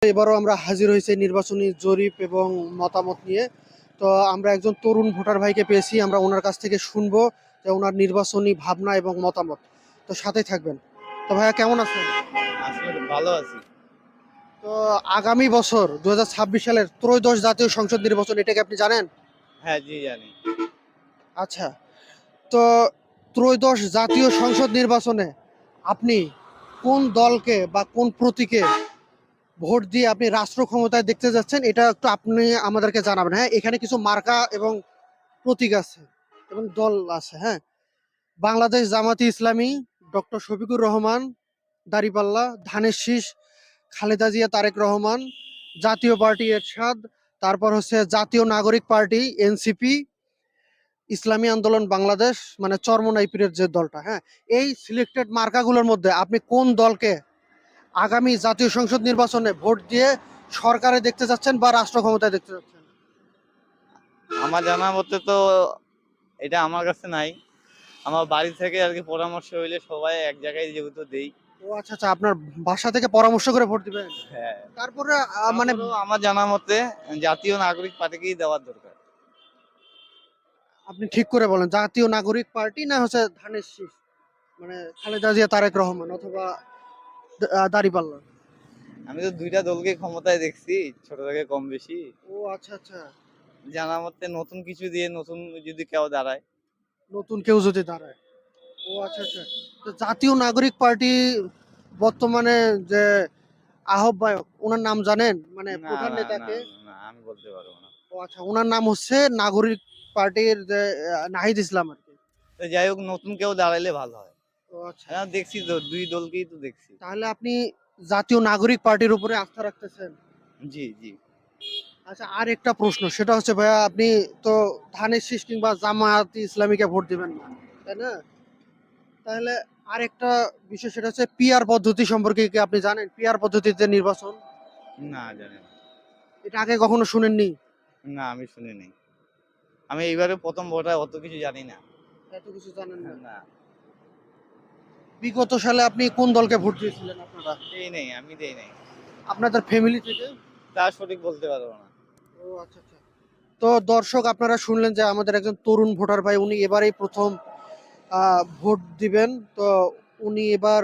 এবারও আমরা হাজির হয়েছি নির্বাচনী জরিপ এবং মতামত নিয়ে। তো আমরা একজন তরুণ ভোটার ভাইকে পেয়েছি, আমরা ওনার কাছ থেকে শুনবো যে ওনার নির্বাচনী ভাবনা এবং মতামত। তো সাথে থাকবেন। তো ভাইয়া কেমন আছেন? আসলে ভালো আছি। তো আগামী বছর 2026 সালের ত্রয়োদশ জাতীয় সংসদ নির্বাচন, এটা কি আপনি জানেন? হ্যাঁ, জি জানি। আচ্ছা, তো ত্রয়োদশ জাতীয় সংসদ নির্বাচনে আপনি কোন দলকে বা কোন প্রতীকে ভোট দিয়ে আপনি রাষ্ট্র ক্ষমতায় দেখতে যাচ্ছেন, এটা একটু আপনি আমাদেরকে জানাবেন। হ্যাঁ, এখানে কিছু মার্কা এবং প্রতীক আছে এবং দল আছে। হ্যাঁ, বাংলাদেশ জামাতি ইসলামী, ডক্টর শফিকুর রহমান, দাঁড়িপাল্লা, ধানের শীষ, খালেদা জিয়া, তারেক রহমান, জাতীয় পার্টি এরশাদ, তারপর হচ্ছে জাতীয় নাগরিক পার্টি এনসিপি, ইসলামী আন্দোলন বাংলাদেশ, মানে চরমোনাই পীরের যে দলটা। হ্যাঁ, এই সিলেক্টেড মার্কাগুলোর মধ্যে আপনি কোন দলকে আগামী জাতীয় সংসদ নির্বাচনে ভোট দিয়ে সরকারে দেখতে যাচ্ছেন বা রাষ্ট্র ক্ষমতায় দেখতে যাচ্ছেন? আমার জানা মতে তো এটা আমার কাছে নাই। আমার বাড়ি থেকে আর কি পরামর্শ হইলে সবাই এক জায়গায় যেহেতু দেই। ও আচ্ছা আচ্ছা, আপনার বাসা থেকে পরামর্শ করে ভোট দিবেন। হ্যাঁ, তারপরে মানে তারপরেও আমার জানা মতে জাতীয় নাগরিক পার্টিকেই দেওয়ার দরকার। আপনি ঠিক করে বলেন, জাতীয় নাগরিক পার্টি না হচ্ছে ধানের শীষ, মানে খালেদা জিয়া, তারেক রহমান অথবা দাঁড়িপাল্লা? আমি তো দুইটা দলকে ক্ষমতায় দেখছি, ছোট থেকে কম বেশি। ও আচ্ছা আচ্ছা, জানা মতে নতুন কিছু দিয়ে নতুন যদি কেউ দাঁড়ায়। নতুন কেউ যদি দাঁড়ায়। ও আচ্ছা আচ্ছা, তো জাতীয় নাগরিক পার্টি বর্তমানে যে আহ্বায়ক, ওনার নাম জানেন, মানে না প্রধান না না নেতাকে? না, আমি বলতে পারবো না। ও আচ্ছা, ওনার নাম হচ্ছে নাগরিক পার্টির যে নাহিদ ইসলাম আর কি। তো যাই হোক, নতুন কেউ দাঁড়াইলে ভালো হয়। ও আচ্ছা, এখন দেখছি তো দুই দলকেই তো দেখছি। তাহলে আপনি জাতীয় নাগরিক পার্টির উপরে আস্থা রাখতেছেন? জি জি। আচ্ছা, আর একটা প্রশ্ন, সেটা হচ্ছে ভাইয়া, আপনি তো ধানের শীষ কিংবা জামায়াত ইসলামীকে ভোট দিবেন না, তাই না? তাহলে আরেকটা বিষয়, সেটা হচ্ছে পিআর পদ্ধতি সম্পর্কে কি আপনি জানেন? পিআর পদ্ধতিতে নির্বাচন, না জানি না। এটা আগে কখনো শুনেননি? না, আমি শুনি নাই। আমি এইবারে প্রথম ভোটার, অত কিছু জানি না। এত কিছু জানেন না? না, বিগত সালে আপনি কোন দলকে ভোট দিয়েছিলেন আপনারা, আমি দেই নাই। আপনাদের ফ্যামিলি থেকে? তা সঠিক বলতে পারবো না। ও আচ্ছা আচ্ছা, তো দর্শক আপনারা শুনলেন যে আমাদের একজন তরুণ ভোটার ভাই, উনি এবারেই প্রথম ভোট দিবেন। তো উনি এবার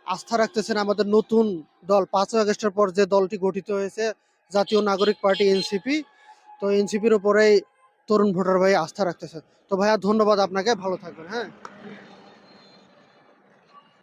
আস্থা রাখতেছেন আমাদের নতুন দল, 5ই আগস্টের পর যে দলটি গঠিত হয়েছে, জাতীয় নাগরিক পার্টি এনসিপি। তো এনসিপির উপরেই তরুণ ভোটার ভাই আস্থা রাখতেছে। তো ভাইয়া ধন্যবাদ আপনাকে, ভালো থাকবেন। হ্যাঁ।